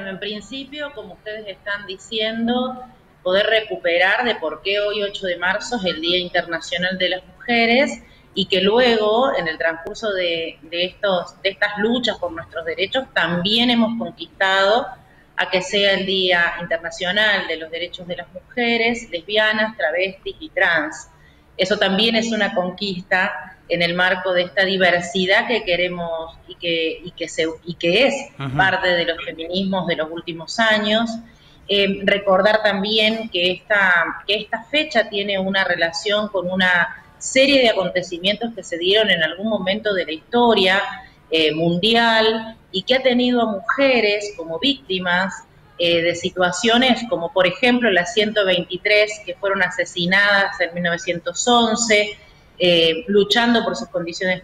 Bueno, en principio, como ustedes están diciendo, poder recuperar de por qué hoy 8 de marzo es el Día Internacional de las Mujeres y que luego, en el transcurso de estas luchas por nuestros derechos, también hemos conquistado a que sea el Día Internacional de los Derechos de las Mujeres, lesbianas, travestis y trans. Eso también es una conquista en el marco de esta diversidad que queremos y que es parte de los feminismos de los últimos años. Recordar también que esta fecha tiene una relación con una serie de acontecimientos que se dieron en algún momento de la historia mundial y que ha tenido a mujeres como víctimas de situaciones como por ejemplo las 123 que fueron asesinadas en 1911, luchando por sus condiciones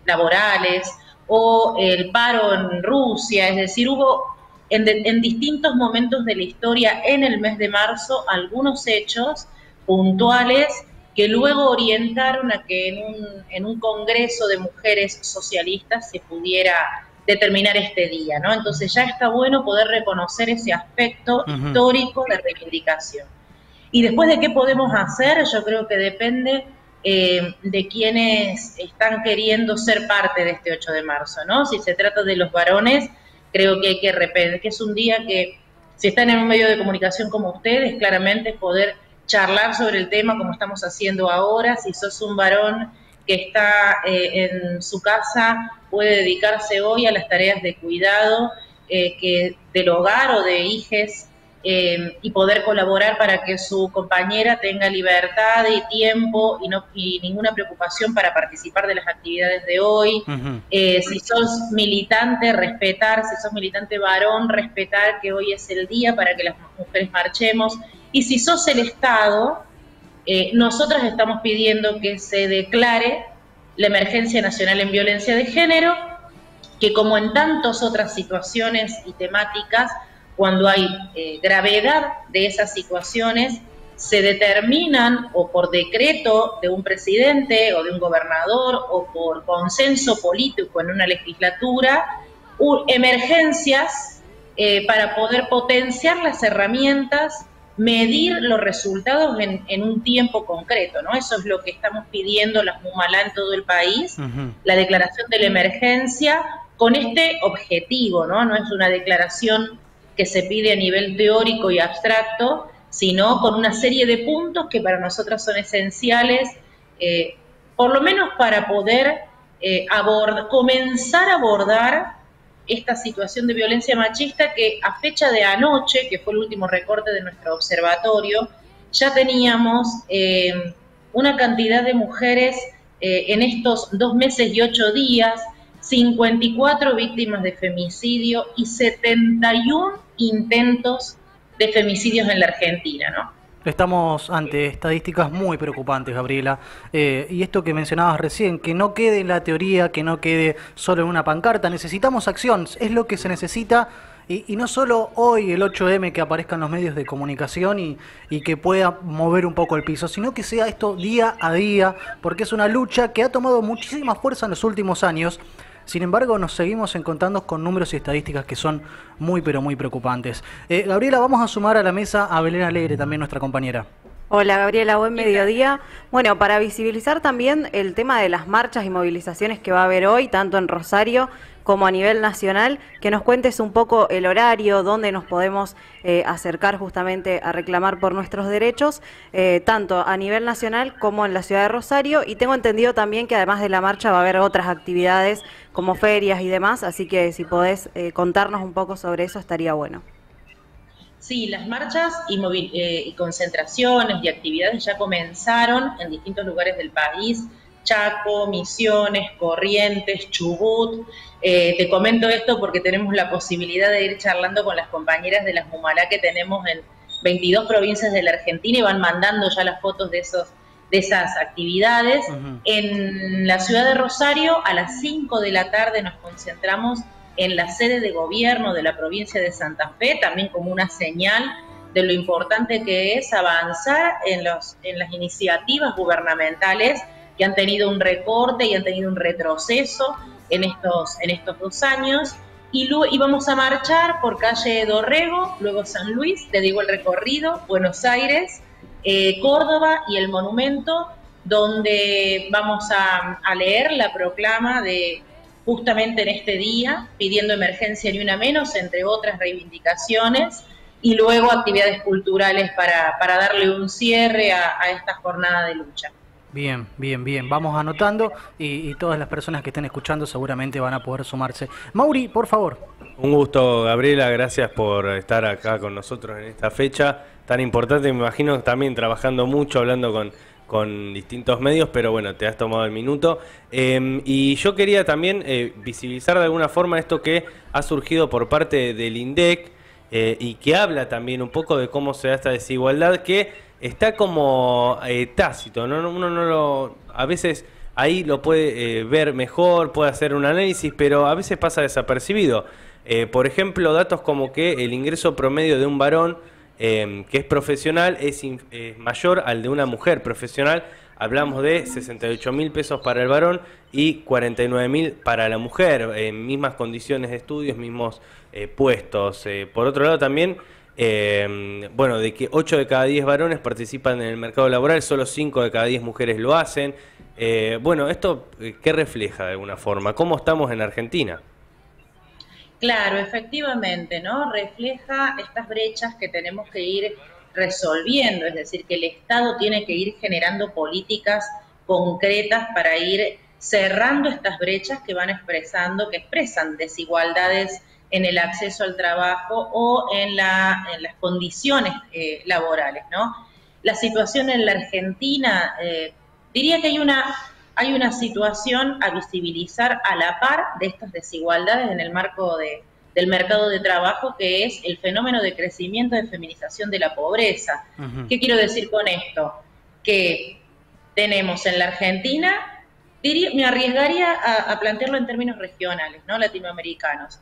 laborales, o el paro en Rusia, es decir, hubo en distintos momentos de la historia en el mes de marzo algunos hechos puntuales que luego orientaron a que en un congreso de mujeres socialistas se pudiera determinar este día, ¿no? Entonces ya está bueno poder reconocer ese aspecto histórico de reivindicación. Y después de qué podemos hacer, yo creo que depende de quienes están queriendo ser parte de este 8 de marzo, ¿no? Si se trata de los varones, creo que hay que repetir que es un día que, si están en un medio de comunicación como ustedes, claramente poder charlar sobre el tema como estamos haciendo ahora. Si sos un varón que está en su casa, puede dedicarse hoy a las tareas de cuidado del hogar o de hijes, y poder colaborar para que su compañera tenga libertad y tiempo y ninguna preocupación para participar de las actividades de hoy. Si sos militante, respetar, si sos militante varón, respetar que hoy es el día para que las mujeres marchemos. Y si sos el Estado, nosotras estamos pidiendo que se declare la emergencia nacional en violencia de género, que como en tantas otras situaciones y temáticas, cuando hay gravedad de esas situaciones, se determinan o por decreto de un presidente o de un gobernador o por consenso político en una legislatura, emergencias para poder potenciar las herramientas, medir los resultados en un tiempo concreto, ¿no? Eso es lo que estamos pidiendo las Mumalá en todo el país, la declaración de la emergencia con este objetivo, ¿no? No es una declaración que se pide a nivel teórico y abstracto, sino con una serie de puntos que para nosotras son esenciales, por lo menos para poder comenzar a abordar esta situación de violencia machista que a fecha de anoche, que fue el último recorte de nuestro observatorio, ya teníamos una cantidad de mujeres en estos 2 meses y 8 días, 54 víctimas de femicidio y 71 intentos de femicidios en la Argentina, ¿no? Estamos ante estadísticas muy preocupantes, Gabriela. Y esto que mencionabas recién, que no quede en la teoría, que no quede solo en una pancarta. Necesitamos acción, es lo que se necesita. Y no solo hoy el 8M que aparezca en los medios de comunicación y que pueda mover un poco el piso, sino que sea esto día a día, porque es una lucha que ha tomado muchísima fuerza en los últimos años. Sin embargo, nos seguimos encontrando con números y estadísticas que son muy, pero muy preocupantes. Gabriela, vamos a sumar a la mesa a Belén Alegre, también nuestra compañera. Hola Gabriela, buen mediodía. Bueno, para visibilizar también el tema de las marchas y movilizaciones que va a haber hoy, tanto en Rosario como a nivel nacional, que nos cuentes un poco el horario, dónde nos podemos acercar justamente a reclamar por nuestros derechos, tanto a nivel nacional como en la ciudad de Rosario. Y tengo entendido también que además de la marcha va a haber otras actividades como ferias y demás, así que si podés contarnos un poco sobre eso estaría bueno. Sí, las marchas y concentraciones y actividades ya comenzaron en distintos lugares del país: Chaco, Misiones, Corrientes, Chubut. Te comento esto porque tenemos la posibilidad de ir charlando con las compañeras de las Mumalá que tenemos en 22 provincias de la Argentina y van mandando ya las fotos de esas actividades. En la ciudad de Rosario, a las 5 de la tarde nos concentramos en la sede de gobierno de la provincia de Santa Fe, también como una señal de lo importante que es avanzar en las iniciativas gubernamentales que han tenido un recorte y han tenido un retroceso en estos 2 años. y vamos a marchar por calle Dorrego, luego San Luis, te digo el recorrido, Buenos Aires, Córdoba y el Monumento, donde vamos a leer la proclama de justamente en este día, pidiendo emergencia ni una menos, entre otras reivindicaciones, y luego actividades culturales para darle un cierre a esta jornada de lucha. Bien, bien, bien. Vamos anotando y todas las personas que estén escuchando seguramente van a poder sumarse. Mauri, por favor. Un gusto, Gabriela. Gracias por estar acá con nosotros en esta fecha tan importante. Me imagino también trabajando mucho, hablando con distintos medios, pero bueno, te has tomado el minuto. Y yo quería también visibilizar de alguna forma esto que ha surgido por parte del INDEC y que habla también un poco de cómo se da esta desigualdad que está como tácito, ¿no? Uno no lo, a veces ahí lo puede ver mejor, puede hacer un análisis, pero a veces pasa desapercibido. Por ejemplo, datos como que el ingreso promedio de un varón que es profesional es mayor al de una mujer profesional. Hablamos de 68.000 pesos para el varón y 49.000 para la mujer, en mismas condiciones de estudios, mismos puestos. Por otro lado también, bueno, de que 8 de cada 10 varones participan en el mercado laboral, solo 5 de cada 10 mujeres lo hacen. Bueno, ¿esto qué refleja de alguna forma? ¿Cómo estamos en Argentina? Claro, efectivamente, ¿no? Refleja estas brechas que tenemos que ir resolviendo, es decir, que el Estado tiene que ir generando políticas concretas para ir cerrando estas brechas que van expresando, que expresan desigualdades en el acceso al trabajo o en las condiciones laborales, ¿no? La situación en la Argentina, diría que hay una situación a visibilizar a la par de estas desigualdades en el marco del mercado de trabajo, que es el fenómeno de crecimiento de feminización de la pobreza. ¿Qué quiero decir con esto? Que tenemos en la Argentina, me arriesgaría a plantearlo en términos regionales, ¿no? Latinoamericanos.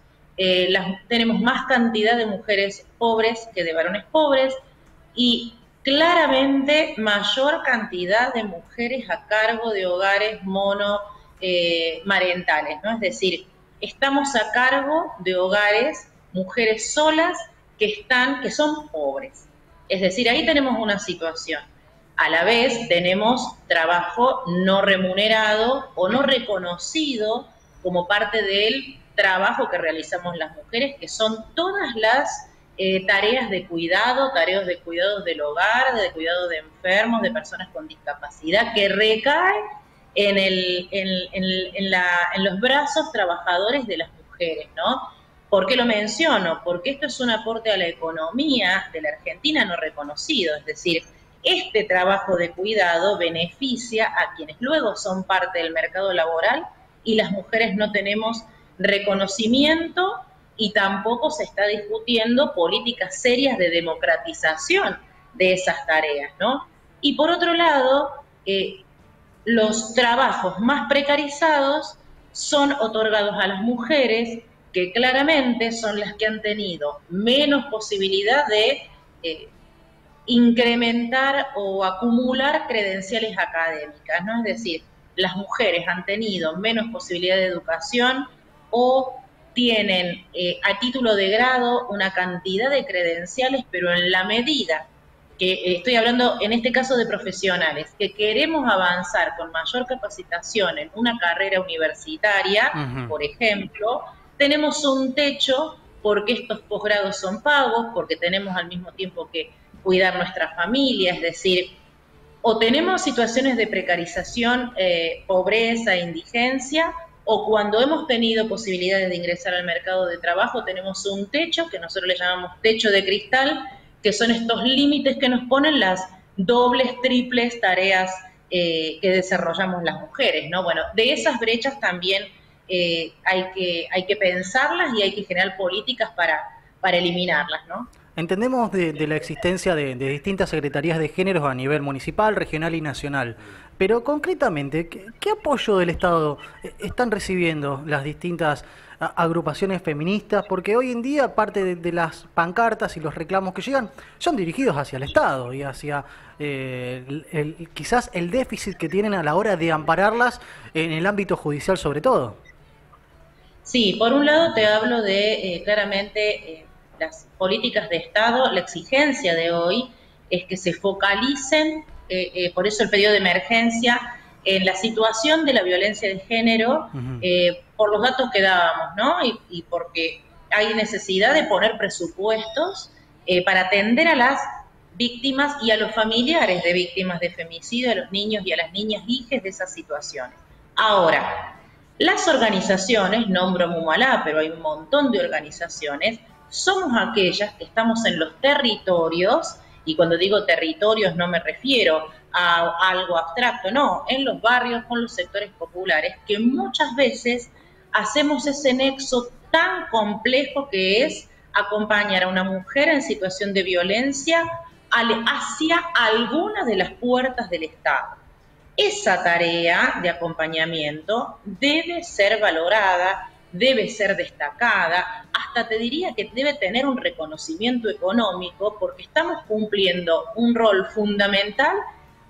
Tenemos más cantidad de mujeres pobres que de varones pobres y claramente mayor cantidad de mujeres a cargo de hogares monomarentales, ¿no? Es decir, estamos a cargo de hogares, mujeres solas que son pobres. Es decir, ahí tenemos una situación. A la vez tenemos trabajo no remunerado o no reconocido como parte del trabajo que realizamos las mujeres, que son todas las tareas de cuidado del hogar, de cuidado de enfermos, de personas con discapacidad, que recaen en los brazos trabajadores de las mujeres, ¿no? ¿Por qué lo menciono? Porque esto es un aporte a la economía de la Argentina no reconocido, es decir, este trabajo de cuidado beneficia a quienes luego son parte del mercado laboral y las mujeres no tenemos reconocimiento y tampoco se está discutiendo políticas serias de democratización de esas tareas, ¿no? Y por otro lado, los trabajos más precarizados son otorgados a las mujeres, que claramente son las que han tenido menos posibilidad de incrementar o acumular credenciales académicas, ¿no? Es decir, las mujeres han tenido menos posibilidad de educación o tienen a título de grado una cantidad de credenciales, pero en la medida que estoy hablando en este caso de profesionales, que queremos avanzar con mayor capacitación en una carrera universitaria, por ejemplo, tenemos un techo porque estos posgrados son pagos, porque tenemos al mismo tiempo que cuidar nuestra familia, es decir, o tenemos situaciones de precarización, pobreza, indigencia, o cuando hemos tenido posibilidades de ingresar al mercado de trabajo, tenemos un techo que nosotros le llamamos techo de cristal, que son estos límites que nos ponen las dobles, triples tareas que desarrollamos las mujeres, ¿no? Bueno, de esas brechas también hay que pensarlas y hay que generar políticas para eliminarlas, ¿no? Entendemos de la existencia de distintas secretarías de géneros a nivel municipal, regional y nacional, pero concretamente, ¿qué apoyo del Estado están recibiendo las distintas agrupaciones feministas? Porque hoy en día parte de las pancartas y los reclamos que llegan son dirigidos hacia el Estado y hacia quizás el déficit que tienen a la hora de ampararlas en el ámbito judicial sobre todo. Sí, por un lado te hablo de claramente las políticas de Estado. La exigencia de hoy es que se focalicen, por eso el pedido de emergencia, en la situación de la violencia de género, por los datos que dábamos, ¿no? Y porque hay necesidad de poner presupuestos para atender a las víctimas y a los familiares de víctimas de femicidio, a los niños y a las niñas hijes de esas situaciones. Ahora, las organizaciones, nombro Mumalá, pero hay un montón de organizaciones, somos aquellas que estamos en los territorios, y cuando digo territorios no me refiero a algo abstracto, no, en los barrios con los sectores populares, que muchas veces hacemos ese nexo tan complejo que es acompañar a una mujer en situación de violencia hacia alguna de las puertas del Estado. Esa tarea de acompañamiento debe ser valorada, debe ser destacada, hasta te diría que debe tener un reconocimiento económico, porque estamos cumpliendo un rol fundamental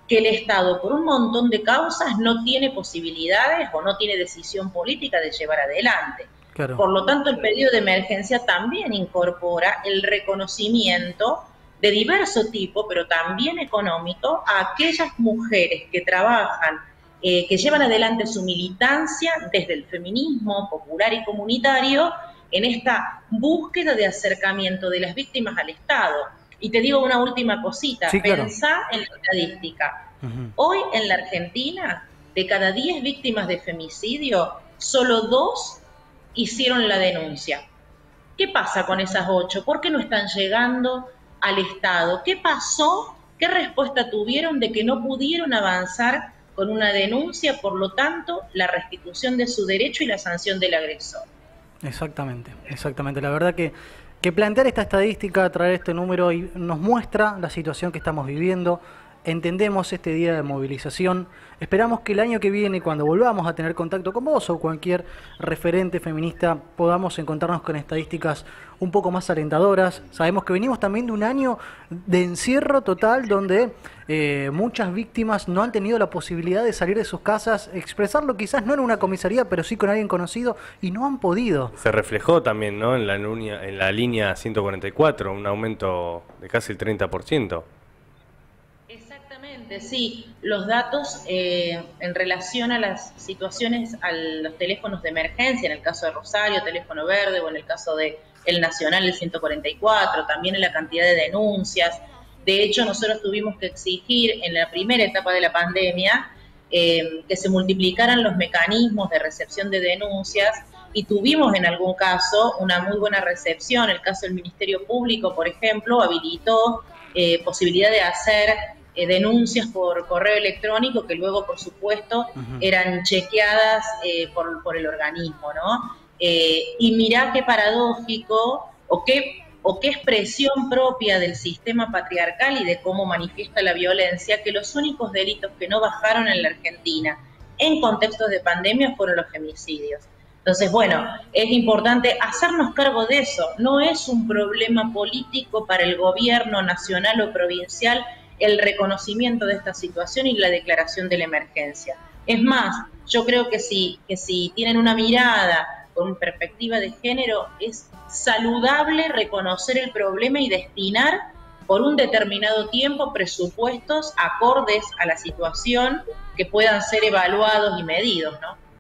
que el Estado, por un montón de causas, no tiene posibilidades o no tiene decisión política de llevar adelante. Claro. Por lo tanto, el pedido de emergencia también incorpora el reconocimiento de diverso tipo, pero también económico, a aquellas mujeres que trabajan, que llevan adelante su militancia desde el feminismo popular y comunitario en esta búsqueda de acercamiento de las víctimas al Estado. Y te digo una última cosita, sí, claro. Pensá en la estadística. Hoy en la Argentina, de cada 10 víctimas de femicidio, solo 2 hicieron la denuncia. ¿Qué pasa con esas 8? ¿Por qué no están llegando al Estado? ¿Qué pasó? ¿Qué respuesta tuvieron de que no pudieron avanzar con una denuncia, por lo tanto, la restitución de su derecho y la sanción del agresor? Exactamente, exactamente. La verdad que plantear esta estadística, traer este número, y nos muestra la situación que estamos viviendo. Entendemos este día de movilización. Esperamos que el año que viene, cuando volvamos a tener contacto con vos o cualquier referente feminista, podamos encontrarnos con estadísticas un poco más alentadoras. Sabemos que venimos también de un año de encierro total, donde muchas víctimas no han tenido la posibilidad de salir de sus casas, expresarlo quizás no en una comisaría, pero sí con alguien conocido, y no han podido. Se reflejó también, ¿no?, en la línea 144, un aumento de casi el 30%. Sí, los datos en relación a las situaciones, a los teléfonos de emergencia, en el caso de Rosario, teléfono verde, o en el caso de el nacional, el 144, también en la cantidad de denuncias. De hecho, nosotros tuvimos que exigir en la primera etapa de la pandemia que se multiplicaran los mecanismos de recepción de denuncias, y tuvimos en algún caso una muy buena recepción. El caso del Ministerio Público, por ejemplo, habilitó posibilidad de hacer denuncias por correo electrónico, que luego, por supuesto, eran chequeadas por el organismo, ¿no? Y mirá qué paradójico, o qué expresión propia del sistema patriarcal y de cómo manifiesta la violencia, que los únicos delitos que no bajaron en la Argentina en contextos de pandemia fueron los femicidios. Entonces, bueno, es importante hacernos cargo de eso. No es un problema político para el gobierno nacional o provincial el reconocimiento de esta situación y la declaración de la emergencia. Es más, yo creo que si tienen una mirada con perspectiva de género, es saludable reconocer el problema y destinar por un determinado tiempo presupuestos acordes a la situación que puedan ser evaluados y medidos, ¿no?